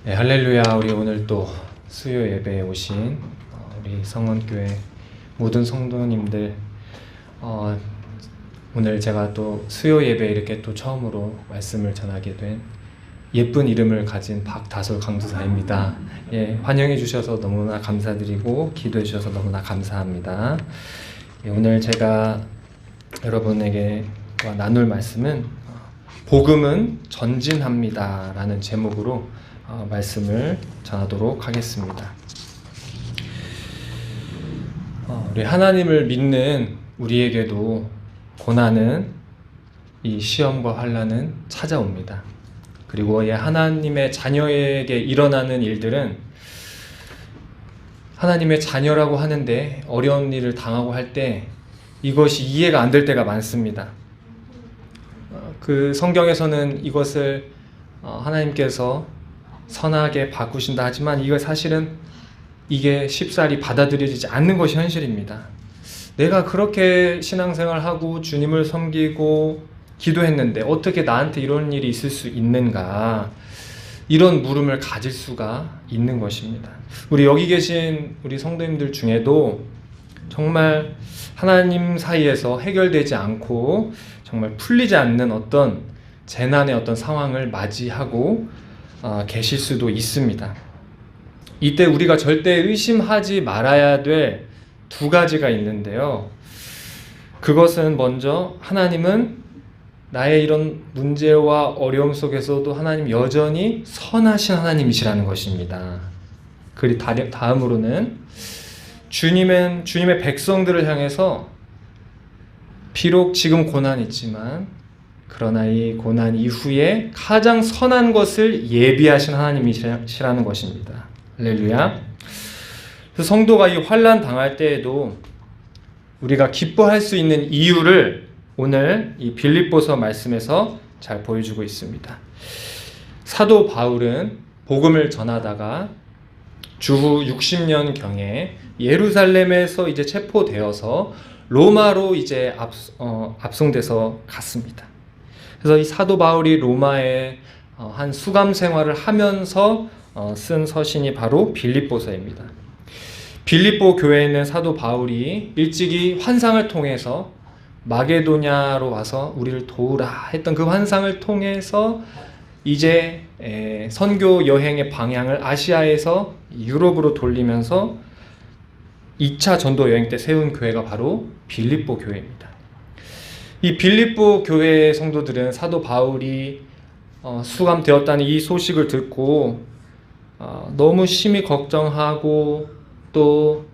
네, 할렐루야. 우리 오늘 또 수요 예배에 오신 우리 성원교회 모든 성도님들, 오늘 제가 또 수요 예배 이렇게 또 처음으로 말씀을 전하게 된 예쁜 이름을 가진 박다솔 강도사입니다. 예, 환영해 주셔서 너무나 감사드리고 기도해 주셔서 너무나 감사합니다. 예, 오늘 제가 여러분에게 나눌 말씀은 복음은 전진합니다 라는 제목으로 말씀을 전하도록 하겠습니다. 우리 하나님을 믿는 우리에게도 고난은, 이 시험과 환난은 찾아옵니다. 그리고 하나님의 자녀에게 일어나는 일들은 하나님의 자녀라고 하는데 어려운 일을 당하고 할 때 이것이 이해가 안 될 때가 많습니다. 그 성경에서는 이것을 하나님께서 선하게 바꾸신다 하지만 이거 사실은 이게 쉽사리 받아들여지지 않는 것이 현실입니다. 내가 그렇게 신앙생활하고 주님을 섬기고 기도했는데 어떻게 나한테 이런 일이 있을 수 있는가, 이런 물음을 가질 수가 있는 것입니다. 우리 여기 계신 우리 성도님들 중에도 정말 하나님 사이에서 해결되지 않고 정말 풀리지 않는 어떤 재난의 어떤 상황을 맞이하고 계실 수도 있습니다. 이때 우리가 절대 의심하지 말아야 될 두 가지가 있는데요. 그것은 먼저, 하나님은 나의 이런 문제와 어려움 속에서도 하나님 여전히 선하신 하나님이시라는 것입니다. 그리고 다음으로는 주님의 백성들을 향해서 비록 지금 고난이 있지만 그러나 이 고난 이후에 가장 선한 것을 예비하신 하나님이시라는 것입니다. 할렐루야. 그래서 성도가 이 환난 당할 때에도 우리가 기뻐할 수 있는 이유를 오늘 이 빌립보서 말씀에서 잘 보여주고 있습니다. 사도 바울은 복음을 전하다가 주후 60년경에 예루살렘에서 이제 체포되어서 로마로 이제 압송돼서 갔습니다. 그래서 이 사도 바울이 로마에 한 수감 생활을 하면서 쓴 서신이 바로 빌립보서입니다. 빌립보 교회에 있는 사도 바울이 일찍이 환상을 통해서 마게도냐로 와서 우리를 도우라 했던 그 환상을 통해서 이제 선교 여행의 방향을 아시아에서 유럽으로 돌리면서 2차 전도 여행 때 세운 교회가 바로 빌립보 교회입니다. 이 빌립보 교회의 성도들은 사도 바울이 수감되었다는 이 소식을 듣고 너무 심히 걱정하고 또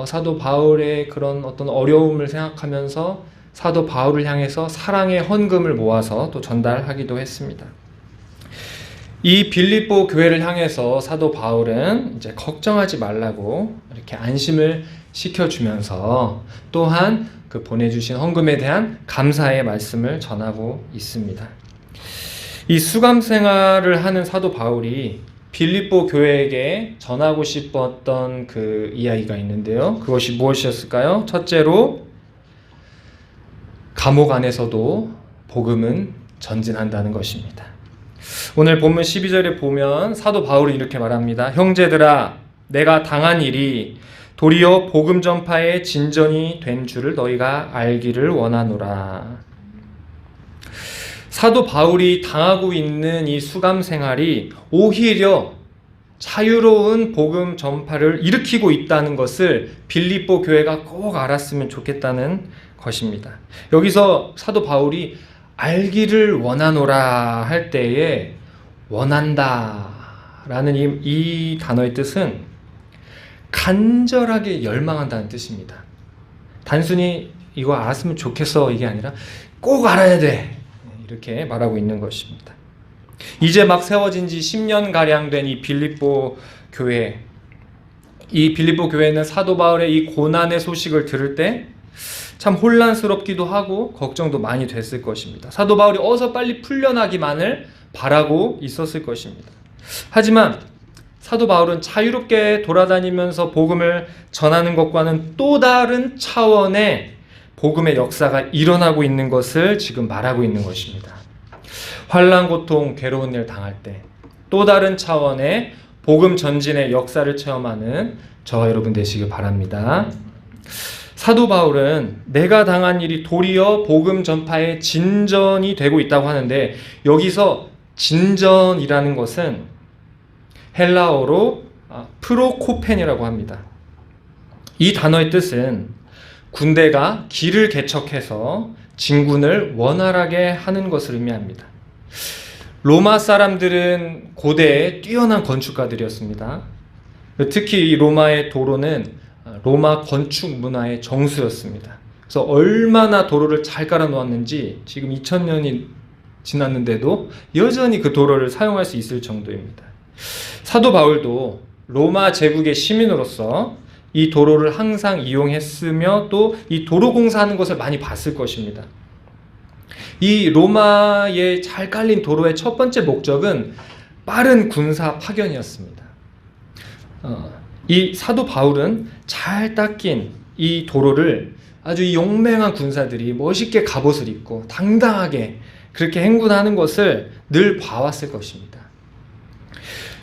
사도 바울의 그런 어떤 어려움을 생각하면서 사도 바울을 향해서 사랑의 헌금을 모아서 또 전달하기도 했습니다. 이 빌립보 교회를 향해서 사도 바울은 이제 걱정하지 말라고 이렇게 안심을 시켜주면서 또한 그 보내주신 헌금에 대한 감사의 말씀을 전하고 있습니다. 이 수감 생활을 하는 사도 바울이 빌립보 교회에게 전하고 싶었던 그 이야기가 있는데요. 그것이 무엇이었을까요? 첫째로, 감옥 안에서도 복음은 전진한다는 것입니다. 오늘 본문 12절에 보면 사도 바울이 이렇게 말합니다. 형제들아, 내가 당한 일이 도리어 복음 전파의 진전이 된 줄을 너희가 알기를 원하노라. 사도 바울이 당하고 있는 이 수감 생활이 오히려 자유로운 복음 전파를 일으키고 있다는 것을 빌립보 교회가 꼭 알았으면 좋겠다는 것입니다. 여기서 사도 바울이 알기를 원하노라 할 때에 원한다 라는 이 단어의 뜻은 간절하게 열망한다는 뜻입니다. 단순히 이거 알았으면 좋겠어 이게 아니라 꼭 알아야 돼 이렇게 말하고 있는 것입니다. 이제 막 세워진 지 10년가량 된 이 빌립보 교회, 이 빌립보 교회는 사도 바울의 이 고난의 소식을 들을 때 참 혼란스럽기도 하고 걱정도 많이 됐을 것입니다. 사도 바울이 어서 빨리 풀려나기만을 바라고 있었을 것입니다. 하지만 사도 바울은 자유롭게 돌아다니면서 복음을 전하는 것과는 또 다른 차원의 복음의 역사가 일어나고 있는 것을 지금 말하고 있는 것입니다. 환난, 고통, 괴로운 일 당할 때, 또 다른 차원의 복음 전진의 역사를 체험하는 저와 여러분 되시길 바랍니다. 사도 바울은 내가 당한 일이 도리어 복음 전파의 진전이 되고 있다고 하는데, 여기서 진전이라는 것은 헬라어로 프로코펜이라고 합니다. 이 단어의 뜻은 군대가 길을 개척해서 진군을 원활하게 하는 것을 의미합니다. 로마 사람들은 고대에 뛰어난 건축가들이었습니다. 특히 이 로마의 도로는 로마 건축 문화의 정수였습니다. 그래서 얼마나 도로를 잘 깔아 놓았는지 지금 2000년이 지났는데도 여전히 그 도로를 사용할 수 있을 정도입니다. 사도 바울도 로마 제국의 시민으로서 이 도로를 항상 이용했으며 또 이 도로 공사하는 것을 많이 봤을 것입니다. 이 로마에 잘 깔린 도로의 첫 번째 목적은 빠른 군사 파견이었습니다. 이 사도 바울은 잘 닦인 이 도로를 아주 용맹한 군사들이 멋있게 갑옷을 입고 당당하게 그렇게 행군하는 것을 늘 봐왔을 것입니다.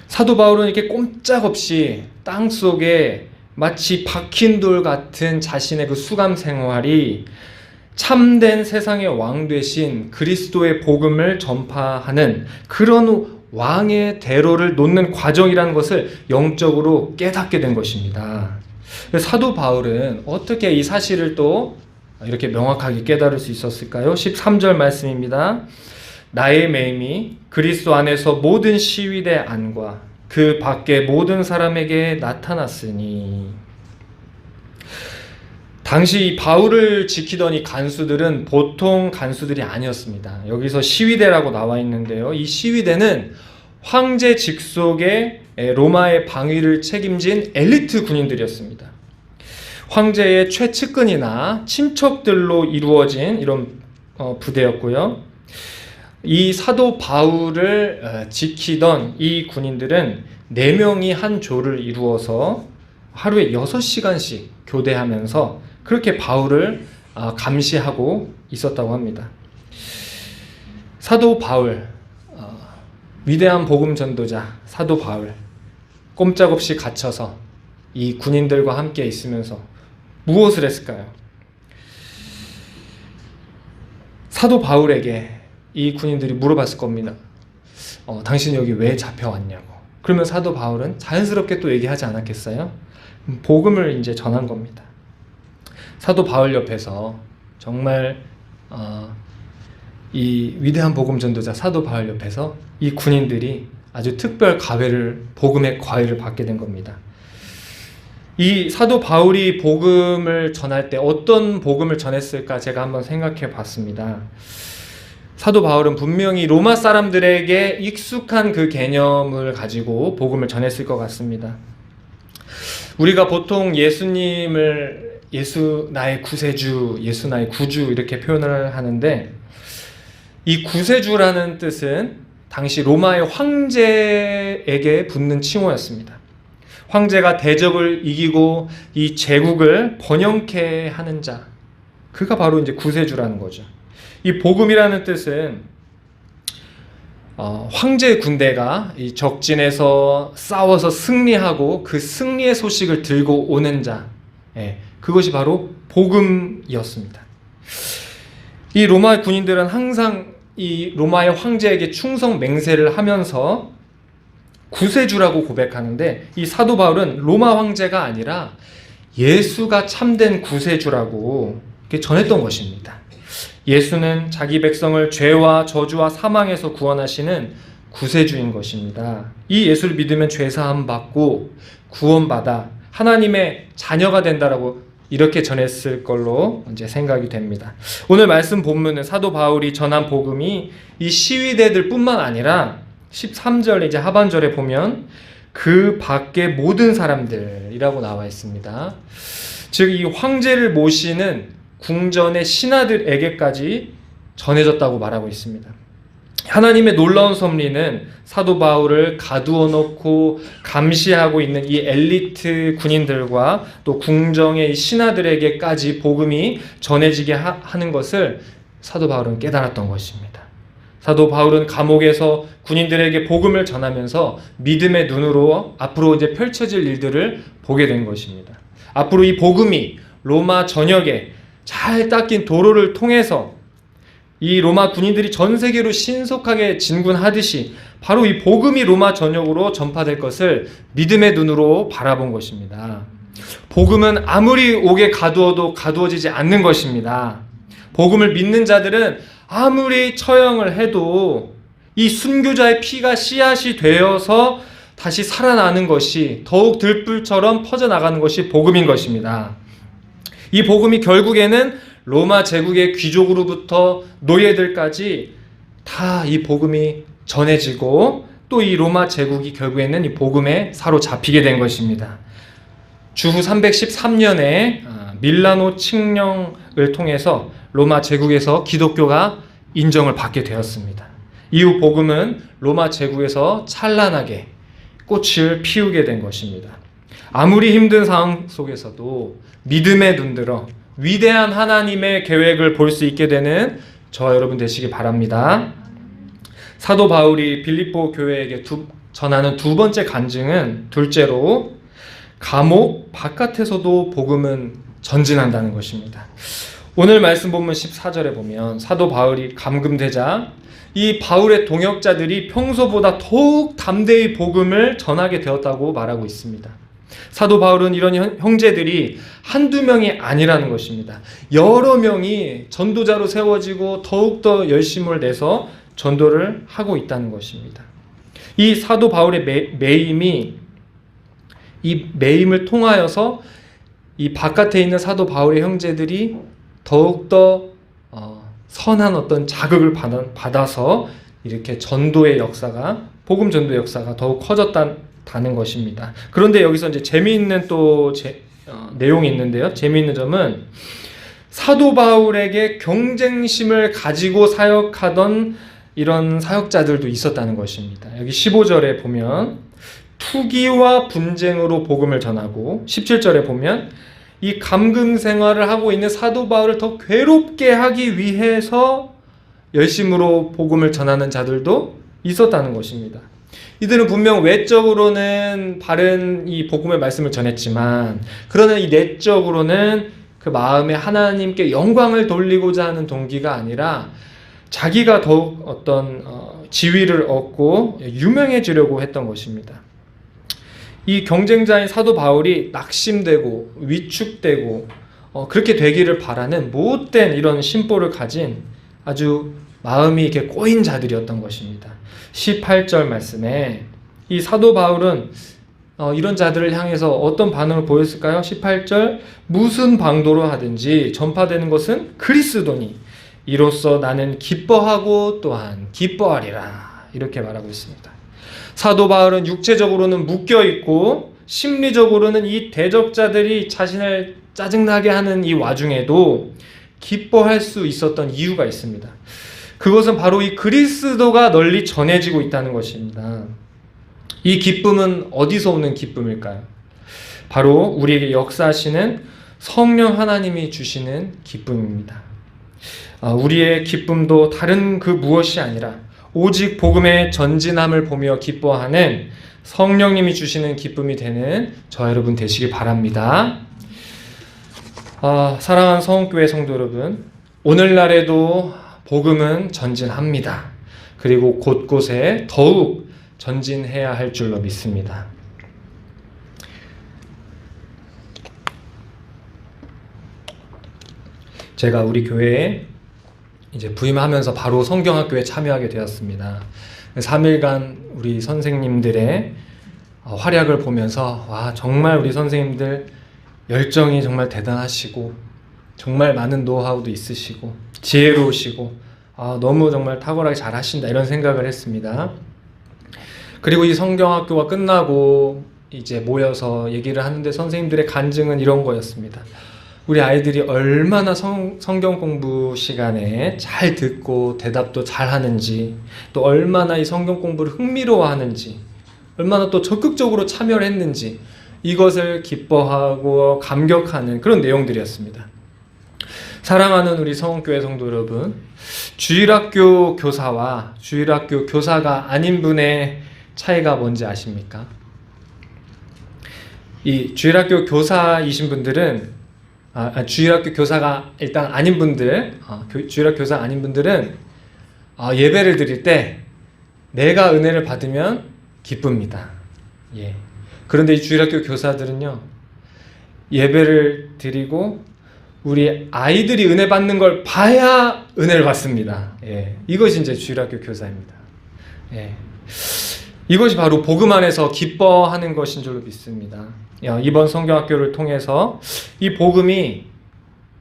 사도 바울은 이렇게 꼼짝없이 땅속에 마치 박힌 돌 같은 자신의 그 수감 생활이 참된 세상의 왕 되신 그리스도의 복음을 전파하는 그런 왕의 대로를 놓는 과정이라는 것을 영적으로 깨닫게 된 것입니다. 사도 바울은 어떻게 이 사실을 또 이렇게 명확하게 깨달을 수 있었을까요? 13절 말씀입니다. 나의 매임이 그리스도 안에서 모든 시위대 안과 그 밖의 모든 사람에게 나타났으니. 당시 바울을 지키던 이 간수들은 보통 간수들이 아니었습니다. 여기서 시위대라고 나와 있는데요. 이 시위대는 황제 직속의 로마의 방위를 책임진 엘리트 군인들이었습니다. 황제의 최측근이나 친척들로 이루어진 이런 부대였고요. 이 사도 바울을 지키던 이 군인들은 4명이 한 조를 이루어서 하루에 6시간씩 교대하면서 그렇게 바울을 감시하고 있었다고 합니다. 사도 바울, 위대한 복음 전도자 사도 바울, 꼼짝없이 갇혀서 이 군인들과 함께 있으면서 무엇을 했을까요? 사도 바울에게 이 군인들이 물어봤을 겁니다. 당신 여기 왜 잡혀왔냐고. 그러면 사도 바울은 자연스럽게 또 얘기하지 않았겠어요? 복음을 이제 전한 겁니다. 사도 바울 옆에서 정말 이 위대한 복음 전도자 사도 바울 옆에서 이 군인들이 아주 특별 과외를, 복음의 과외를 받게 된 겁니다. 이 사도 바울이 복음을 전할 때 어떤 복음을 전했을까 제가 한번 생각해 봤습니다. 사도 바울은 분명히 로마 사람들에게 익숙한 그 개념을 가지고 복음을 전했을 것 같습니다. 우리가 보통 예수님을 예수 나의 구세주, 예수 나의 구주 이렇게 표현을 하는데, 이 구세주라는 뜻은 당시 로마의 황제에게 붙는 칭호였습니다. 황제가 대적을 이기고 이 제국을 번영케 하는 자, 그가 바로 이제 구세주라는 거죠. 이 복음이라는 뜻은 황제의 군대가 이 적진에서 싸워서 승리하고 그 승리의 소식을 들고 오는 자, 그것이 바로 복음이었습니다. 이 로마 군인들은 항상 이 로마의 황제에게 충성 맹세를 하면서 구세주라고 고백하는데, 이 사도 바울은 로마 황제가 아니라 예수가 참된 구세주라고 이렇게 전했던 것입니다. 예수는 자기 백성을 죄와 저주와 사망에서 구원하시는 구세주인 것입니다. 이 예수를 믿으면 죄사함 받고 구원받아 하나님의 자녀가 된다라고 이렇게 전했을 걸로 이제 생각이 됩니다. 오늘 말씀 본문은 사도 바울이 전한 복음이 이 시위대들 뿐만 아니라 13절 이제 하반절에 보면 그 밖의 모든 사람들이라고 나와 있습니다. 즉 이 황제를 모시는 궁전의 신하들에게까지 전해졌다고 말하고 있습니다. 하나님의 놀라운 섭리는 사도 바울을 가두어 놓고 감시하고 있는 이 엘리트 군인들과 또 궁정의 신하들에게까지 복음이 전해지게 하는 것을 사도 바울은 깨달았던 것입니다. 사도 바울은 감옥에서 군인들에게 복음을 전하면서 믿음의 눈으로 앞으로 이제 펼쳐질 일들을 보게 된 것입니다. 앞으로 이 복음이 로마 전역에 잘 닦인 도로를 통해서 이 로마 군인들이 전 세계로 신속하게 진군하듯이 바로 이 복음이 로마 전역으로 전파될 것을 믿음의 눈으로 바라본 것입니다. 복음은 아무리 옥에 가두어도 가두어지지 않는 것입니다. 복음을 믿는 자들은 아무리 처형을 해도 이 순교자의 피가 씨앗이 되어서 다시 살아나는 것이 더욱 들불처럼 퍼져나가는 것이 복음인 것입니다. 이 복음이 결국에는 로마 제국의 귀족으로부터 노예들까지 다 이 복음이 전해지고 또 이 로마 제국이 결국에는 이 복음에 사로잡히게 된 것입니다. 주후 313년에 밀라노 칙령을 통해서 로마 제국에서 기독교가 인정을 받게 되었습니다. 이후 복음은 로마 제국에서 찬란하게 꽃을 피우게 된 것입니다. 아무리 힘든 상황 속에서도 믿음에 눈들어 위대한 하나님의 계획을 볼 수 있게 되는 저와 여러분 되시기 바랍니다. 사도 바울이 빌립보 교회에게 전하는 두 번째 간증은 둘째로 감옥 바깥에서도 복음은 전진한다는 것입니다. 오늘 말씀 본문 14절에 보면 사도 바울이 감금되자 이 바울의 동역자들이 평소보다 더욱 담대히 복음을 전하게 되었다고 말하고 있습니다. 사도 바울은 이런 형제들이 한두 명이 아니라는 것입니다. 여러 명이 전도자로 세워지고 더욱더 열심을 내서 전도를 하고 있다는 것입니다. 이 사도 바울의 매임이 이 매임을 통하여서 이 바깥에 있는 사도 바울의 형제들이 더욱더 선한 어떤 자극을 받아서 이렇게 전도의 역사가 복음 전도의 역사가 더욱 커졌다는 것입니다. 그런데 여기서 이제 재미있는 또 내용이 있는데요. 재미있는 점은 사도 바울에게 경쟁심을 가지고 사역하던 이런 사역자들도 있었다는 것입니다. 여기 15절에 보면 투기와 분쟁으로 복음을 전하고 17절에 보면 이 감금 생활을 하고 있는 사도 바울을 더 괴롭게 하기 위해서 열심으로 복음을 전하는 자들도 있었다는 것입니다. 이들은 분명 외적으로는 바른 이 복음의 말씀을 전했지만 그러나 이 내적으로는 그 마음에 하나님께 영광을 돌리고자 하는 동기가 아니라 자기가 더욱 어떤 지위를 얻고 유명해지려고 했던 것입니다. 이 경쟁자인 사도 바울이 낙심되고 위축되고 그렇게 되기를 바라는 못된 이런 심보를 가진 아주 마음이 이렇게 꼬인 자들이었던 것입니다. 18절 말씀에 이 사도 바울은 이런 자들을 향해서 어떤 반응을 보였을까요? 18절 무슨 방도로 하든지 전파되는 것은 그리스도니 이로써 나는 기뻐하고 또한 기뻐하리라 이렇게 말하고 있습니다. 사도 바울은 육체적으로는 묶여있고 심리적으로는 이 대적자들이 자신을 짜증나게 하는 이 와중에도 기뻐할 수 있었던 이유가 있습니다. 그것은 바로 이 그리스도가 널리 전해지고 있다는 것입니다. 이 기쁨은 어디서 오는 기쁨일까요? 바로 우리에게 역사하시는 성령 하나님이 주시는 기쁨입니다. 우리의 기쁨도 다른 그 무엇이 아니라 오직 복음의 전진함을 보며 기뻐하는 성령님이 주시는 기쁨이 되는 저 여러분 되시기 바랍니다. 사랑하는 서원교회 성도 여러분, 오늘날에도 복음은 전진합니다. 그리고 곳곳에 더욱 전진해야 할 줄로 믿습니다. 제가 우리 교회에 이제 부임하면서 바로 성경학교에 참여하게 되었습니다. 3일간 우리 선생님들의 활약을 보면서 와, 정말 우리 선생님들 열정이 정말 대단하시고 정말 많은 노하우도 있으시고 지혜로우시고 너무 정말 탁월하게 잘 하신다 이런 생각을 했습니다. 그리고 이 성경학교가 끝나고 이제 모여서 얘기를 하는데 선생님들의 간증은 이런 거였습니다. 우리 아이들이 얼마나 성경 공부 시간에 잘 듣고 대답도 잘 하는지, 또 얼마나 이 성경 공부를 흥미로워하는지, 얼마나 또 적극적으로 참여를 했는지, 이것을 기뻐하고 감격하는 그런 내용들이었습니다. 사랑하는 우리 성원교회 성도 여러분, 주일학교 교사와 주일학교 교사가 아닌 분의 차이가 뭔지 아십니까? 이 주일학교 교사이신 분들은 주일학교 교사가 일단 아닌 분들, 주일학교 교사 아닌 분들은 예배를 드릴 때 내가 은혜를 받으면 기쁩니다. 예. 그런데 이 주일학교 교사들은요, 예배를 드리고 우리 아이들이 은혜 받는 걸 봐야 은혜를 받습니다. 예. 이것이 이제 주일학교 교사입니다. 예. 이것이 바로 복음 안에서 기뻐하는 것인 줄로 믿습니다. 이번 성경학교를 통해서 이 복음이,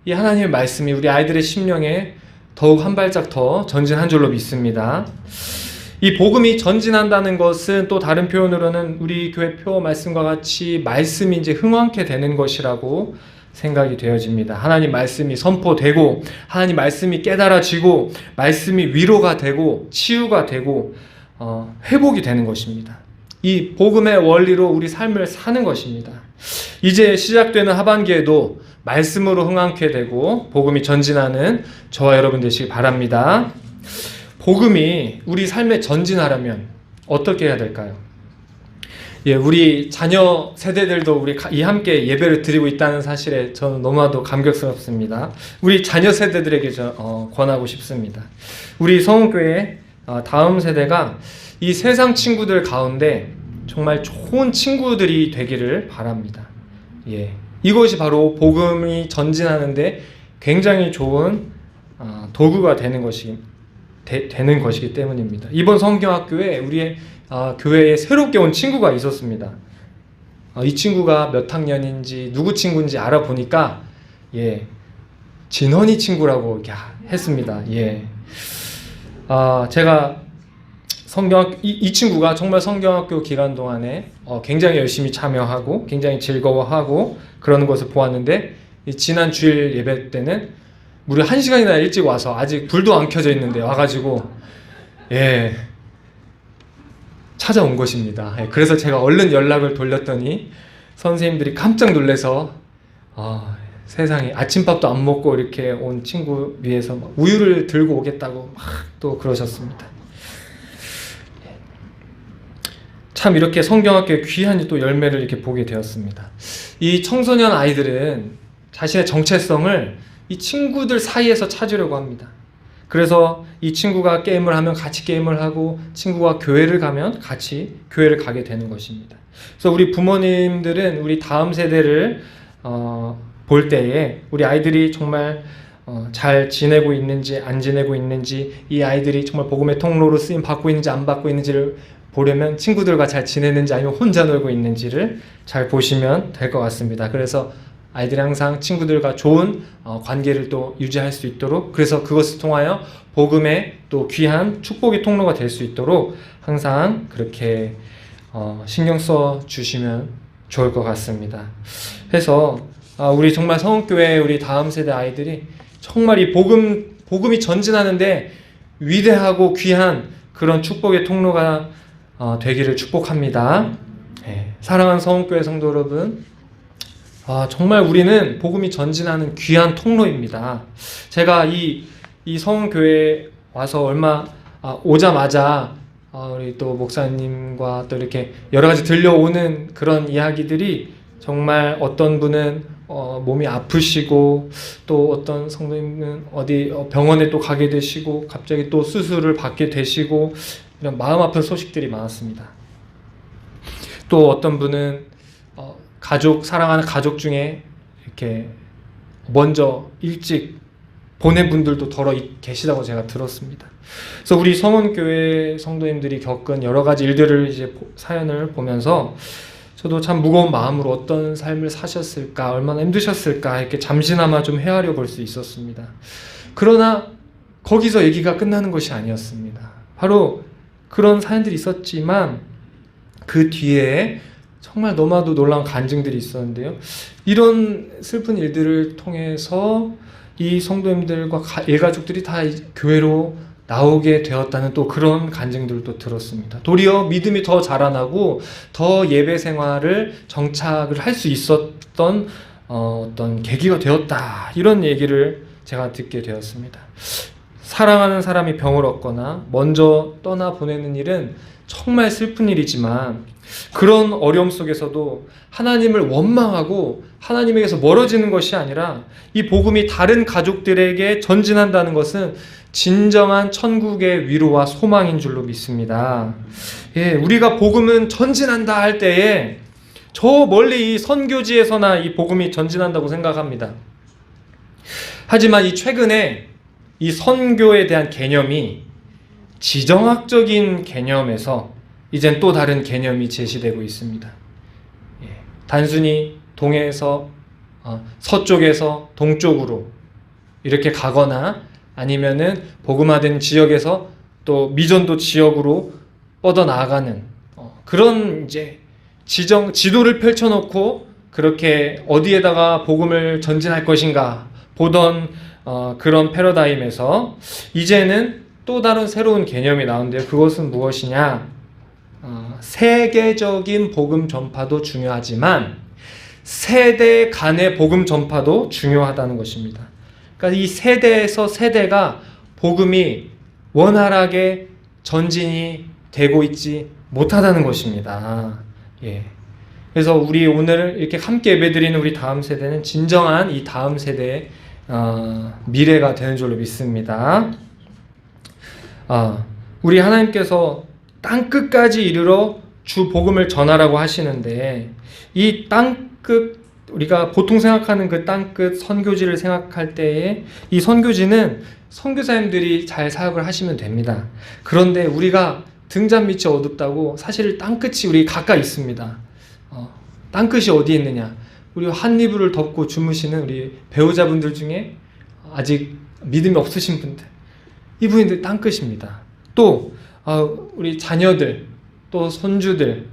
이 하나님의 말씀이 우리 아이들의 심령에 더욱 한 발짝 더 전진한 줄로 믿습니다. 이 복음이 전진한다는 것은 또 다른 표현으로는 우리 교회 표 말씀과 같이 말씀이 이제 흥왕케 되는 것이라고 생각이 되어집니다. 하나님 말씀이 선포되고, 하나님 말씀이 깨달아지고, 말씀이 위로가 되고, 치유가 되고, 회복이 되는 것입니다. 이 복음의 원리로 우리 삶을 사는 것입니다. 이제 시작되는 하반기에도 말씀으로 흥왕케 되고 복음이 전진하는 저와 여러분 되시기 바랍니다. 복음이 우리 삶에 전진하려면 어떻게 해야 될까요? 예, 우리 자녀 세대들도 우리 함께 예배를 드리고 있다는 사실에 저는 너무나도 감격스럽습니다. 우리 자녀 세대들에게 권하고 싶습니다. 우리 성원교회 다음 세대가 이 세상 친구들 가운데 정말 좋은 친구들이 되기를 바랍니다. 예, 이것이 바로 복음이 전진하는데 굉장히 좋은 도구가 되는 것이기 때문입니다. 이번 성경학교에 우리의 교회에 새롭게 온 친구가 있었습니다. 이 친구가 몇 학년인지 누구 친구인지 알아보니까 진헌이 친구라고 했습니다. 예. 제가 이 친구가 정말 성경학교 기간 동안에 굉장히 열심히 참여하고 굉장히 즐거워하고 그러는 것을 보았는데, 지난 주일 예배 때는 무려 1시간이나 일찍 와서 아직 불도 안 켜져 있는데 와가지고 찾아온 것입니다. 그래서 제가 얼른 연락을 돌렸더니 선생님들이 깜짝 놀라서 세상에 아침밥도 안 먹고 이렇게 온 친구 위해서 막 우유를 들고 오겠다고 막 또 그러셨습니다. 참 이렇게 성경학교의 귀한 또 열매를 이렇게 보게 되었습니다. 이 청소년 아이들은 자신의 정체성을 이 친구들 사이에서 찾으려고 합니다. 그래서 이 친구가 게임을 하면 같이 게임을 하고, 친구가 교회를 가면 같이 교회를 가게 되는 것입니다. 그래서 우리 부모님들은 우리 다음 세대를 볼 때에 우리 아이들이 정말 잘 지내고 있는지 안 지내고 있는지, 이 아이들이 정말 복음의 통로로 쓰임 받고 있는지 안 받고 있는지를 보려면 친구들과 잘 지내는지 아니면 혼자 놀고 있는지를 잘 보시면 될 것 같습니다. 그래서 아이들이 항상 친구들과 좋은 관계를 또 유지할 수 있도록, 그래서 그것을 통하여 복음의 또 귀한 축복의 통로가 될 수 있도록 항상 그렇게 신경 써 주시면 좋을 것 같습니다. 그래서 우리 정말 성원교회 우리 다음 세대 아이들이 정말 이 복음이 전진하는데 위대하고 귀한 그런 축복의 통로가 되기를 축복합니다. 사랑하는 성원교회 성도 여러분, 정말 우리는 복음이 전진하는 귀한 통로입니다. 제가 이 성원교회에 와서 오자마자 우리 또 목사님과 또 이렇게 여러 가지 들려오는 그런 이야기들이, 정말 어떤 분은 몸이 아프시고, 또 어떤 성도님은 어디 병원에 또 가게 되시고, 갑자기 또 수술을 받게 되시고, 이런 마음 아픈 소식들이 많았습니다. 또 어떤 분은 사랑하는 가족 중에 이렇게 먼저 일찍 보낸 분들도 더러 계시다고 제가 들었습니다. 그래서 우리 성원교회 성도님들이 겪은 여러 가지 일들을 이제 사연을 보면서 저도 참 무거운 마음으로 어떤 삶을 사셨을까, 얼마나 힘드셨을까 이렇게 잠시나마 좀 헤아려 볼 수 있었습니다. 그러나 거기서 얘기가 끝나는 것이 아니었습니다. 바로 그런 사연들이 있었지만 그 뒤에 정말 너무나도 놀라운 간증들이 있었는데요. 이런 슬픈 일들을 통해서 이 성도님들과 일가족들이 다 교회로 나오게 되었다는 또 그런 간증들도 들었습니다. 도리어 믿음이 더 자라나고 더 예배 생활을 정착을 할 수 있었던 어떤 계기가 되었다, 이런 얘기를 제가 듣게 되었습니다. 사랑하는 사람이 병을 얻거나 먼저 떠나보내는 일은 정말 슬픈 일이지만 그런 어려움 속에서도 하나님을 원망하고 하나님에게서 멀어지는 것이 아니라 이 복음이 다른 가족들에게 전진한다는 것은 진정한 천국의 위로와 소망인 줄로 믿습니다. 예, 우리가 복음은 전진한다 할 때에 저 멀리 이 선교지에서나 이 복음이 전진한다고 생각합니다. 하지만 이 최근에 이 선교에 대한 개념이 지정학적인 개념에서 이젠 또 다른 개념이 제시되고 있습니다. 예, 단순히 동해에서 서쪽에서 동쪽으로 이렇게 가거나 아니면은 복음화된 지역에서 또 미전도 지역으로 뻗어나가는 그런 이제 지도를 펼쳐놓고 그렇게 어디에다가 복음을 전진할 것인가 보던 그런 패러다임에서 이제는 또 다른 새로운 개념이 나오는데요. 그것은 무엇이냐? 세계적인 복음 전파도 중요하지만 세대 간의 복음 전파도 중요하다는 것입니다. 그러니까 이 세대에서 세대가 복음이 원활하게 전진이 되고 있지 못하다는 것입니다. 예. 그래서 우리 오늘 이렇게 함께 예배드리는 우리 다음 세대는 진정한 이 다음 세대의 미래가 되는 줄로 믿습니다. 우리 하나님께서 땅끝까지 이르러 주 복음을 전하라고 하시는데 이 땅끝 우리가 보통 생각하는 그 땅끝 선교지를 생각할 때에 이 선교지는 선교사님들이 잘 사역을 하시면 됩니다. 그런데 우리가 등잔 밑이 어둡다고 사실 땅끝이 우리 가까이 있습니다. 땅끝이 어디에 있느냐? 우리 한 이불을 덮고 주무시는 우리 배우자분들 중에 아직 믿음이 없으신 분들, 이분들 땅끝입니다. 또 우리 자녀들, 또 손주들,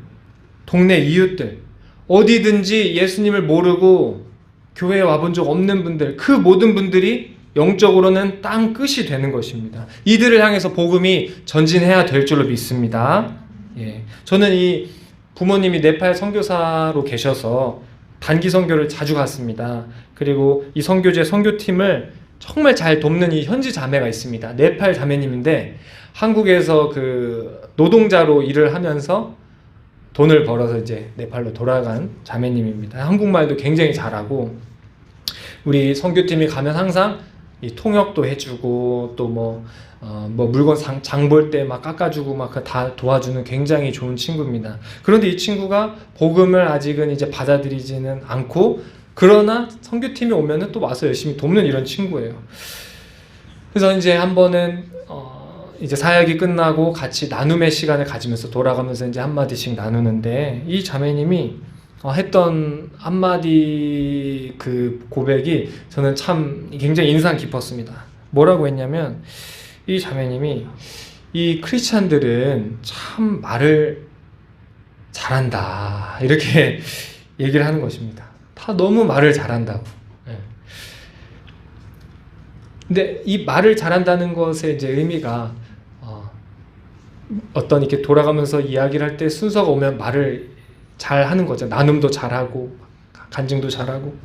동네 이웃들, 어디든지 예수님을 모르고 교회에 와본 적 없는 분들, 그 모든 분들이 영적으로는 땅끝이 되는 것입니다. 이들을 향해서 복음이 전진해야 될 줄로 믿습니다. 예. 저는 이 부모님이 네팔 선교사로 계셔서 단기 선교를 자주 갔습니다. 그리고 이 선교제 선교팀을 정말 잘 돕는 이 현지 자매가 있습니다. 네팔 자매님인데 한국에서 그 노동자로 일을 하면서 돈을 벌어서 이제 네팔로 돌아간 자매님입니다. 한국말도 굉장히 잘하고 우리 선교팀이 가면 항상 이 통역도 해주고 또 뭐 물건 장 볼 때 막 깎아주고 막 다 도와주는 굉장히 좋은 친구입니다. 그런데 이 친구가 복음을 아직은 이제 받아들이지는 않고 그러나 선교팀이 오면은 또 와서 열심히 돕는 이런 친구예요. 그래서 이제 한 번은 이제 사역이 끝나고 같이 나눔의 시간을 가지면서 돌아가면서 이제 한마디씩 나누는데 이 자매님이 했던 한마디 그 고백이 저는 참 굉장히 인상 깊었습니다. 뭐라고 했냐면 이 자매님이 이 크리스찬들은 참 말을 잘한다 이렇게 얘기를 하는 것입니다. 다 너무 말을 잘한다고. 근데 이 말을 잘한다는 것의 이제 의미가 어떤 이렇게 돌아가면서 이야기를 할 때 순서가 오면 말을 잘 하는 거죠. 나눔도 잘하고 간증도 잘하고.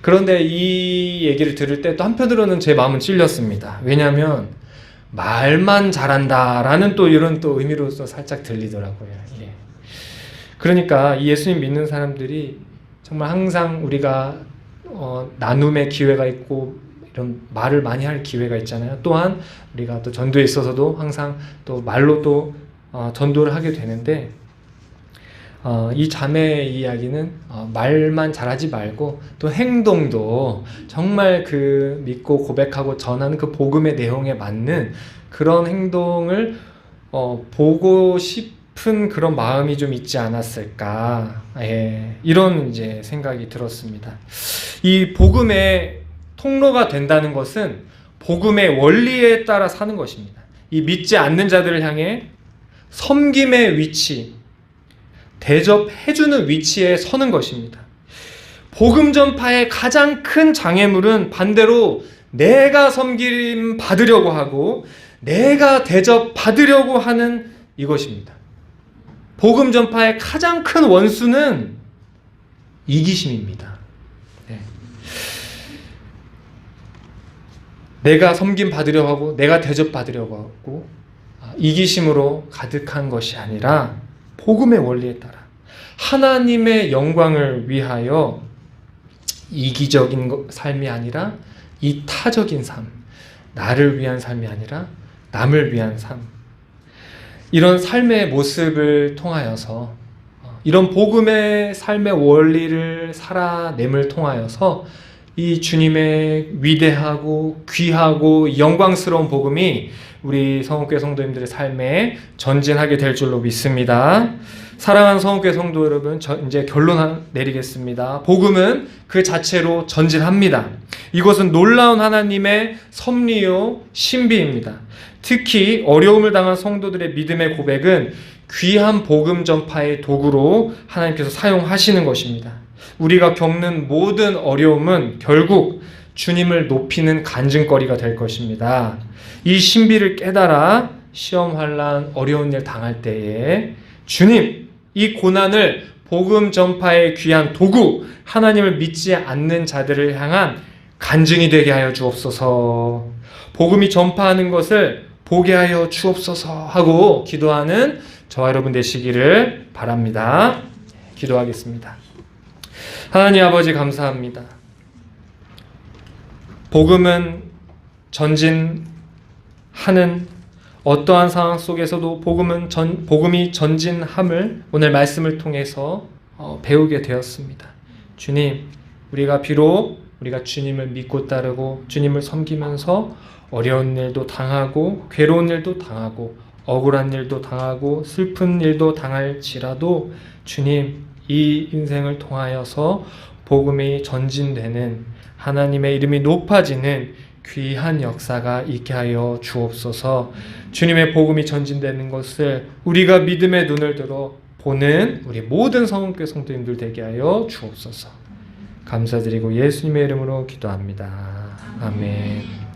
그런데 이 얘기를 들을 때 또 한편으로는 제 마음은 찔렸습니다. 왜냐하면 말만 잘한다라는 또 이런 또 의미로서 살짝 들리더라고요. 예. 그러니까 이 예수님 믿는 사람들이 정말 항상 우리가 나눔의 기회가 있고 이런 말을 많이 할 기회가 있잖아요. 또한 우리가 또 전도에 있어서도 항상 또 말로 또 전도를 하게 되는데 이 자매의 이야기는 말만 잘하지 말고 또 행동도 정말 그 믿고 고백하고 전하는 그 복음의 내용에 맞는 그런 행동을 보고 싶은 그런 마음이 좀 있지 않았을까. 예, 이런 이제 생각이 들었습니다. 이 복음의 통로가 된다는 것은 복음의 원리에 따라 사는 것입니다. 이 믿지 않는 자들을 향해 섬김의 위치, 대접해주는 위치에 서는 것입니다. 복음 전파의 가장 큰 장애물은 반대로 내가 섬김 받으려고 하고 내가 대접 받으려고 하는 이것입니다. 복음 전파의 가장 큰 원수는 이기심입니다. 네. 내가 섬김 받으려고 하고 내가 대접 받으려고 하고 이기심으로 가득한 것이 아니라 복음의 원리에 따라 하나님의 영광을 위하여 이기적인 삶이 아니라 이타적인 삶, 나를 위한 삶이 아니라 남을 위한 삶, 이런 삶의 모습을 통하여서 이런 복음의 삶의 원리를 살아냄을 통하여서 이 주님의 위대하고 귀하고 영광스러운 복음이 우리 성읍교회 성도님들의 삶에 전진하게 될 줄로 믿습니다. 사랑하는 성읍교회 성도 여러분, 이제 결론 내리겠습니다. 복음은 그 자체로 전진합니다. 이것은 놀라운 하나님의 섭리요 신비입니다. 특히 어려움을 당한 성도들의 믿음의 고백은 귀한 복음 전파의 도구로 하나님께서 사용하시는 것입니다. 우리가 겪는 모든 어려움은 결국 주님을 높이는 간증거리가 될 것입니다. 이 신비를 깨달아 시험, 환난, 어려운 일 당할 때에 주님, 이 고난을 복음 전파의 귀한 도구, 하나님을 믿지 않는 자들을 향한 간증이 되게 하여 주옵소서. 복음이 전파하는 것을 보게 하여 주옵소서 하고 기도하는 저와 여러분 되시기를 바랍니다. 기도하겠습니다. 하나님 아버지 감사합니다. 복음은 전진하는 어떠한 상황 속에서도 복음이 전진함을 오늘 말씀을 통해서 배우게 되었습니다. 주님, 우리가 주님을 믿고 따르고 주님을 섬기면서 어려운 일도 당하고 괴로운 일도 당하고 억울한 일도 당하고 슬픈 일도 당할지라도 주님, 이 인생을 통하여서 복음이 전진되는 하나님의 이름이 높아지는 귀한 역사가 있게 하여 주옵소서. 주님의 복음이 전진되는 것을 우리가 믿음의 눈을 들어 보는 우리 모든 성읍교회 성도님들 되게 하여 주옵소서. 감사드리고 예수님의 이름으로 기도합니다. 아멘.